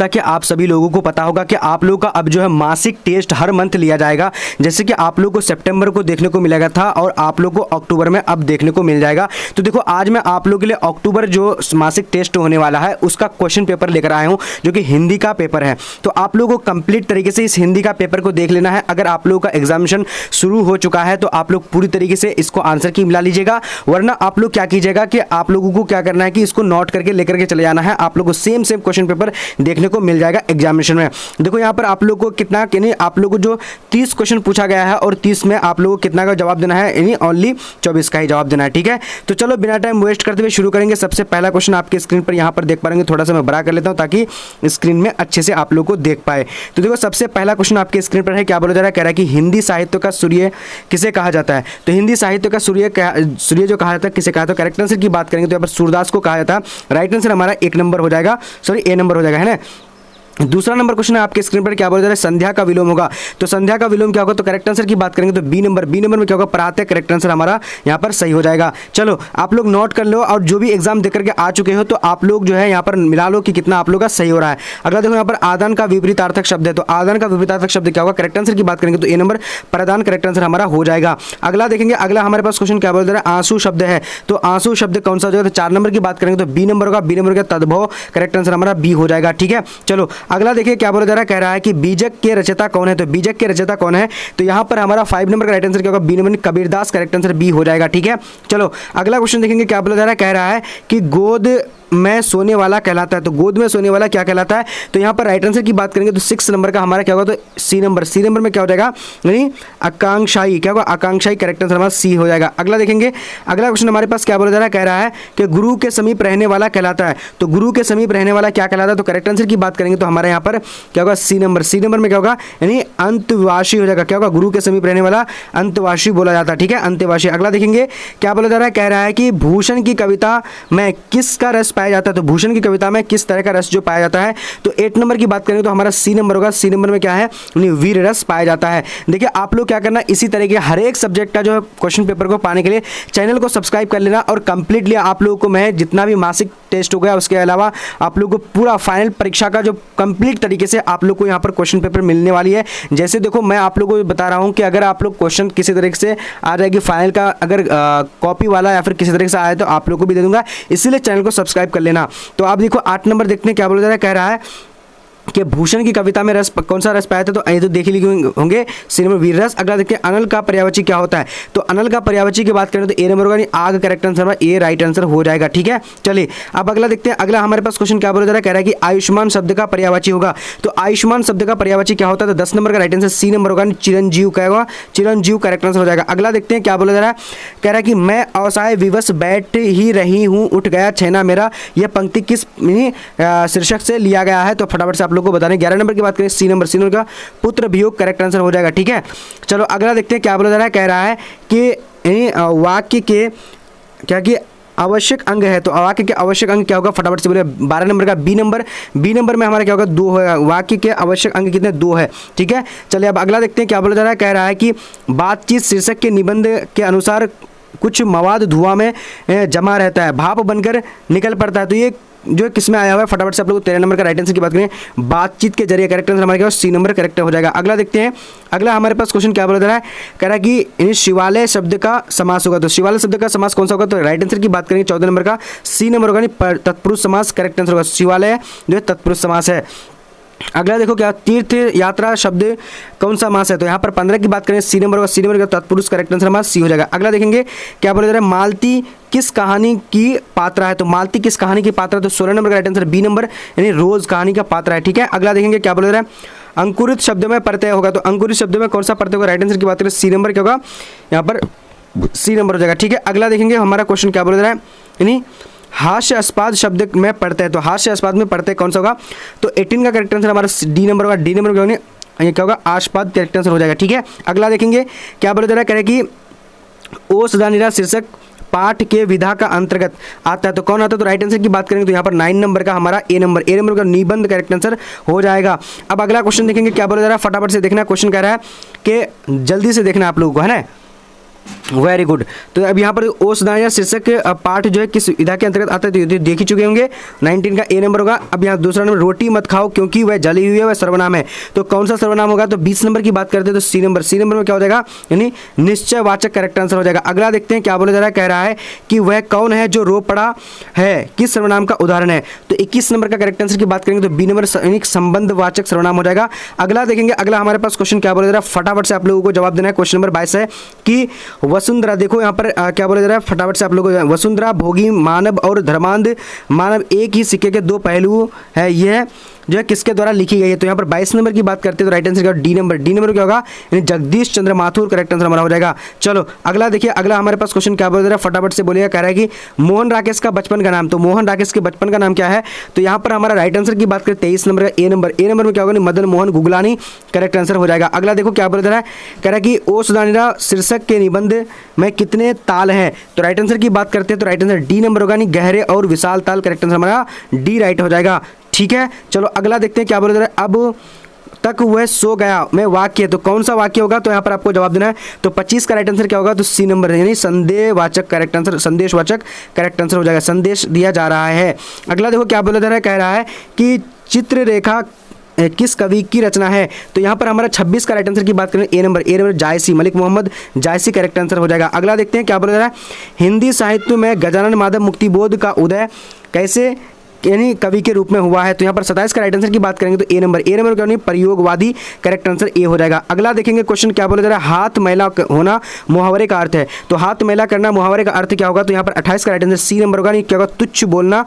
जैसा कि आप सभी लोगों को पता होगा कि आप लोगों का अब जो है मासिक टेस्ट हर मंथ लिया जाएगा। जैसे कि आप लोगों को सितंबर को देखने को मिलेगा था और आप लोगों को अक्टूबर में अब देखने को मिल जाएगा। तो देखो आज मैं आप लोगों के लिए अक्टूबर जो मासिक टेस्ट होने वाला है उसका क्वेश्चन पेपर लेकर आया हूं, जो कि हिंदी का पेपर है। तो आप लोगों को कंप्लीट तरीके से इस हिंदी का पेपर को देख लेना है। अगर आप लोगों का एग्जामिनेशन शुरू हो चुका है तो आप लोग पूरी तरीके से इसको आंसर की मिला लीजिएगा, वरना आप लोग क्या कीजिएगा कि आप लोगों को क्या करना है कि इसको नोट करके लेकर के चले जाना है। आप लोगों को सेम क्वेश्चन पेपर देखने को मिल जाएगा एग्जामिनेशन में। देखो यहाँ पर आप लोग को कितना यानी आप लोगों को जो 30 क्वेश्चन पूछा गया है और 30 में आप लोगों को कितना का जवाब देना है, यानी ओनली 24 का ही जवाब देना है। ठीक है, तो चलो बिना टाइम वेस्ट करते हुए शुरू करेंगे। सबसे पहला क्वेश्चन आपके स्क्रीन पर यहाँ पर देख पाएंगे, थोड़ा सा मैं बड़ा कर लेता हूँ ताकि स्क्रीन में अच्छे से आप लोग को देख पाए। तो देखो सबसे पहला क्वेश्चन आपके स्क्रीन पर है, क्या बोला जा रहा है, कह रहा है कि हिंदी साहित्य का सूर्य किसे कहा जाता है। तो हिंदी साहित्य का सूर्य जो कहा जाता है किसे कहा जाता है। करेक्ट आंसर की बात करेंगे तो यहाँ पर सूरदास को कहा जाता है। राइट आंसर हमारा एक नंबर हो जाएगा, सॉरी ए नंबर हो जाएगा, है ना। दूसरा नंबर क्वेश्चन है आपके स्क्रीन पर, क्या बोला जा रहा है, संध्या का विलोम होगा। तो संध्या का विलोम क्या होगा, तो करेक्ट आंसर की बात करेंगे तो बी नंबर में क्या होगा, प्रातः। करेक्ट आंसर हमारा यहाँ पर सही हो जाएगा। चलो आप लोग नोट कर लो और जो भी एग्जाम देकर के आ चुके हो तो आप लोग जो है यहाँ पर मिला लो कि कितना आप लोग का सही हो रहा है। अगला देखो यहाँ पर आदान का विपरीतार्थक शब्द है। तो आदान का विपरीतार्थक शब्द क्या होगा, करेक्ट आंसर की बात करेंगे तो ए नंबर प्रदान। करेक्ट आंसर हमारा हो जाएगा। अगला देखेंगे, अगला हमारे पास क्वेश्चन क्या बोल रहा है, आंसू शब्द है। तो आंसू शब्द कौन सा हो जाएगा, तो 4 नंबर की बात करेंगे तो बी नंबर होगा। बी नंबर का तद्भव। करेक्ट आंसर हमारा बी हो जाएगा। ठीक है, चलो अगला देखिए क्या कह रहा है कि बीजक के रचयिता कौन है। तो बीजक के रचयिता कौन है, तो यहां पर हमारा 5 नंबर का राइट आंसर क्या होगा, B number Kabirdas. Correct answer B हो जाएगा। ठीक है, चलो अगला क्वेश्चन देखेंगे, क्या बोला जा रहा है, कह रहा है कि गोद में सोने वाला कहलाता है। तो गोद में सोने वाला क्या कहलाता है, तो यहाँ पर राइट आंसर की बात करेंगे तो 6 नंबर का हमारा क्या होगा, तो सी नंबर में क्या हो जाएगा, यानी आकांक्षाई। क्या होगा, आकांक्षाई। करेक्ट आंसर हमारा सी हो जाएगा। अगला देखेंगे, अगला क्वेश्चन हमारे पास क्या बोला जा रहा है, कह रहा है कि गुरु के समीप रहने वाला कहलाता है। तो गुरु के समीप रहने वाला क्या कहलाता है, तो करेक्ट आंसर की बात करेंगे तो हमारे यहाँ पर क्या होगा, सी नंबर में क्या होगा, यानी अंतवासी हो जाएगा। क्या होगा, गुरु के समीप रहने वाला अंतवासी बोला जाता है। ठीक है, अंतवासी। अगला देखेंगे क्या बोला जा रहा है, कह रहा है कि भूषण की कविता में किसका रस पाया जाता है। तो भूषण की कविता में किस तरह का रस जो पाया जाता है, तो 8 नंबर की बात करेंगे तो हमारा सी नंबर होगा। सी नंबर में क्या है, वीर रस पाया जाता है। देखिए आप लोग क्या करना, इसी तरह के हर एक सब्जेक्ट का जो है क्वेश्चन पेपर को पाने के लिए चैनल को सब्सक्राइब कर लेना और कंप्लीटली आप लोगों को मैं जितना भी मासिक टेस्ट हो गया उसके अलावा आप लोगों को पूरा फाइनल परीक्षा का जो कंप्लीट तरीके से आप लोग को यहाँ पर क्वेश्चन पेपर मिलने वाली है। जैसे देखो मैं आप लोगों को बता रहा हूँ कि अगर आप लोग क्वेश्चन किसी तरीके से आ जाएगी फाइनल का, अगर कॉपी वाला या फिर किसी तरीके से आए तो आप लोग को भी दे दूंगा, इसीलिए चैनल को सब्सक्राइब कर लेना। तो आप देखो 8 नंबर देखते हैं क्या बोला जा रहा है, कह रहा है कि भूषण की कविता में रस कौन सा रस पाया था, तो ये तो देख लिखे होंगे, सी नंबर वीर रस। अगला देखते हैं अनल का पर्यायवाची क्या होता है। तो अनल का पर्यायवाची की बात करें तो ए नंबर होगा, आग। Correct answer A right answer हो जाएगा। ठीक है, चलिए अब अगला देखते हैं। अगला हमारे पास क्वेश्चन क्या बोला जा रहा है, कह रहा है कि आयुष्मान शब्द का पर्यायवाची होगा। तो आयुष्मान शब्द का पर्यायवाची क्या होता है, तो 10 नंबर का राइट आंसर सी नंबर होगा, चिरंजीव। क्या होगा, चिरंजीव। करेक्ट आंसर हो जाएगा। अगला देखते हैं क्या बोला जा रहा है, कह रहा है कि मैं असहाय विवश बैठ ही रही हूँ, उठ गया छेना मेरा। यह पंक्ति किस शीर्षक से लिया गया है, तो फटाफट से आप लोग को बताने। 11 नंबर की बात करें सी नंबर का पुत्र वियोग। करेक्ट आंसर हो जाएगा। ठीक है, चलो अगला देखते हैं क्या बोला जा रहा है, कह रहा है कि वाक्य के क्या कि आवश्यक अंग है। तो वाक्य के आवश्यक अंग क्या होगा, फटाफट से बोले। 12 नंबर का बी नंबर में हमारा क्या होगा, 2 होगा। वाक्य के आवश्यक अंग कितने, 2 है। ठीक है, चलिए अब अगला देखते हैं क्या बोला जा रहा है, कह रहा है कि बातचीत शीर्षक के निबंध के अनुसार कुछ मवाद धुआं में जमा रहता है, भाप बनकर निकल पड़ता है। तो ये जो किस में आया हुआ है, फटाफट से आप लोग 13 नंबर का राइट आंसर की बात करें, बातचीत के जरिए। करेक्ट आंसर हमारे क्या सी नंबर करेक्ट हो जाएगा। अगला देखते हैं, अगला हमारे पास क्वेश्चन क्या बोला जा रहा है, कह रहा है कि शिवालय शब्द का समास होगा। तो शिवालय शब्द का समास कौन सा होगा, तो राइट आंसर की बात करेंगे 14 नंबर का सी नंबर होगा, तत्पुरुष समास। करेक्ट आंसर होगा, शिवालय जो है तत्पुरुष समास है। अगला देखो क्या, तीर्थ यात्रा शब्द कौन सा मास है। तो यहाँ पर 15 की बात करें सी नंबर का तत्पुरुष। करेक्ट आंसर हमारा सी हो जाएगा। अगला देखेंगे क्या बोला जा रहा है, मालती किस कहानी की पात्रा है। तो मालती किस कहानी की पात्रा है, तो 16 नंबर का राइट आंसर बी नंबर, यानी रोज कहानी का पात्रा है। ठीक है, अगला देखेंगे क्या बोला जा रहा है, अंकुरित शब्द में प्रत्यय होगा। तो अंकुरित शब्द में कौन सा प्रत्यय होगा, राइट आंसर की बात करें सी नंबर क्या होगा, यहाँ पर सी नंबर हो जाएगा। ठीक है, अगला देखेंगे हमारा क्वेश्चन क्या बोला जा रहा है, यानी हास्यास्पद शब्द में पढ़ते हैं। तो हास्यास्पद में पढ़ते कौन सा होगा, तो 18 का करेक्ट आंसर हमारा डी नंबर होगा। डी नंबर क्या होगा, आस्पद। करेक्ट आंसर हो जाएगा। ठीक है, अगला देखेंगे क्या बोला जा रहा है, कह रहे कि ओ सदा निरा शीर्षक पाठ के विधा का अंतर्गत आता है। तो कौन आता है, तो राइट आंसर की बात करेंगे तो यहाँ पर 9 नंबर का हमारा ए नंबर का निबंध करेक्ट आंसर हो जाएगा। अब अगला क्वेश्चन देखेंगे क्या बोला जा रहा है, फटाफट से देखना। क्वेश्चन कह रहा है कि जल्दी से देखना आप लोगों को, है ना। Very good. तो अब यहाँ पर ओसदाया शीर्षक पाठ जो है किस विधा के अंतर्गत आता है, तो ये देख ही चुके होंगे। 19 का ए नंबर होगा। अब यहाँ दूसरा नंबर, रोटी मत खाओ क्योंकि वह जली हुई है, वह सर्वनाम है। तो कौन सा सर्वनाम होगा, तो 20 नंबर की बात करते हैं तो सी नंबर। सी नंबर में क्या हो जाएगा, यानी निश्चयवाचक करेक्ट आंसर हो जाएगा। अगला देखते हैं क्या बोला जा रहा है, कह रहा है कि वह कौन है जो रो पड़ा है, किस सर्वनाम का उदाहरण है। तो 21 नंबर का करेक्ट आंसर की बात करेंगे तो बी नंबर यानी संबंधवाचक सर्वनाम हो जाएगा। अगला देखेंगे, अगला हमारे पास क्वेश्चन क्या बोला जा रहा है, फटाफट से आप लोगों को जवाब देना है। क्वेश्चन नंबर 22 है कि वसुंधरा, देखो यहाँ पर क्या बोला जा रहा है, फटाफट से आप लोगों को, वसुंधरा भोगी मानव और धर्मांध मानव एक ही सिक्के के दो पहलू है, यह जो है किसके द्वारा लिखी गई है। तो यहाँ पर 22 नंबर की बात करते हैं तो राइट आंसर क्या होगा, डी नंबर। डी नंबर क्या होगा, यानी जगदीश चंद्र माथुर करेक्ट आंसर हमारा हो जाएगा। चलो अगला देखिए, अगला हमारे पास क्वेश्चन क्या बोल रहा है, फटाफट से बोलिएगा। कह रहा है कि मोहन राकेश का बचपन का नाम, तो मोहन राकेश के बचपन का नाम क्या है। तो यहाँ पर हमारा राइट आंसर की बात करें 23 नंबर का ए नंबर। ए नंबर में क्या होगा, मदन मोहन गुगलानी करेक्ट आंसर हो जाएगा। अगला देखो क्या बोल रहा है, कह रहा है कि ओ सुदानिरा शीर्षक के निबंध में कितने ताल हैं। तो राइट आंसर की बात करते हैं तो राइट आंसर डी नंबर होगा, यानी गहरे और विशाल ताल करेक्ट आंसर हमारा डी राइट हो जाएगा। ठीक है, चलो अगला देखते हैं क्या बोल रहा है, अब तक वह सो गया मैं वाक्य, तो कौन सा वाक्य होगा, तो यहाँ पर आपको जवाब देना है। तो 25 का राइट आंसर क्या होगा, तो सी नंबर यानी संदेशवाचक करेक्ट आंसर, संदेशवाचक करेक्ट आंसर हो जाएगा। संदेश दिया जा रहा है। अगला देखो क्या बोला जा रहा है, कह रहा है कि चित्ररेखा किस कवि की रचना है। तो यहाँ पर हमारा 26 का राइट आंसर की बात करें ए नंबर। ए नंबर जायसी, मलिक मोहम्मद जायसी करेक्ट आंसर हो जाएगा। अगला देखते हैं क्या बोला जा रहा है, हिंदी साहित्य में गजानन माधव मुक्तिबोध का उदय कैसे यानी कवि के रूप में हुआ है। तो यहाँ पर 27 का राइट आंसर की बात करेंगे तो ए नंबर। ए नंबर क्या, प्रयोगवादी करेक्ट आंसर ए हो जाएगा। अगला देखेंगे क्वेश्चन क्या बोला जा रहा है, हाथ मैला होना मुहावरे का अर्थ है। तो हाथ मैला करना मुहावरे का अर्थ क्या होगा, तो यहाँ पर 28 का राइट आंसर सी नंबर होगा, नहीं क्या होगा, तुच्छ बोलना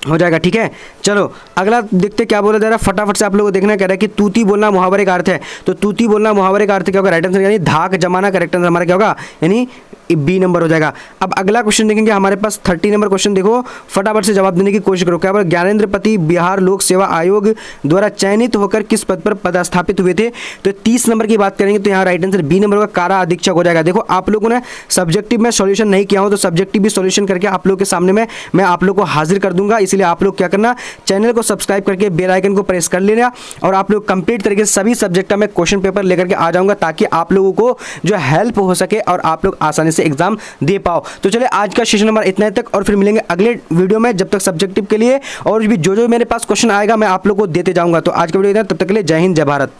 हो जाएगा। ठीक है, चलो अगला देखते क्या बोला जा रहा है, फटाफट से आप लोगों को देखना। कह रहा है कि तूती बोलना मुहावरे का अर्थ है। तो तूती बोलना मुहावरे का अर्थ क्या होगा, राइट आंसर यानी धाक जमाना करेक्ट आंसर हमारा क्या होगा, यानी बी नंबर हो जाएगा। अब अगला क्वेश्चन देखेंगे हमारे पास 30 नंबर क्वेश्चन, देखो फटाफट से जवाब देने की कोशिश करो। क्या बोला, ज्ञानेंद्रपति बिहार लोक सेवा आयोग द्वारा चयनित होकर किस पद पर पदस्थापित हुए थे। तो 30 नंबर की बात करेंगे तो यहाँ राइट आंसर बी नंबर का कारा अधीक्षक हो जाएगा। देखो आप लोगों ने सब्जेक्टिव में सॉल्यूशन नहीं किया हो तो सब्जेक्टिव भी सॉल्यूशन करके आप लोग के सामने में मैं आप लोग को हाजिर कर दूंगा। इसलिए आप लोग क्या करना, चैनल को सब्सक्राइब करके बेल आइकन को प्रेस कर लेना और आप लोग कंप्लीट तरीके से सभी सब्जेक्ट का मैं क्वेश्चन पेपर लेकर के आ जाऊंगा, ताकि आप लोगों को जो हेल्प हो सके और आप लोग आसानी से एग्जाम दे पाओ। तो चलिए आज का सेशन नंबर इतना ही तक, और फिर मिलेंगे अगले वीडियो में। जब तक सब्जेक्टिव के लिए और भी जो मेरे पास क्वेश्चन आएगा मैं आप लोग को देते जाऊंगा। तो आज का वीडियो इतना, तब तक के लिए जय हिंद जय भारत।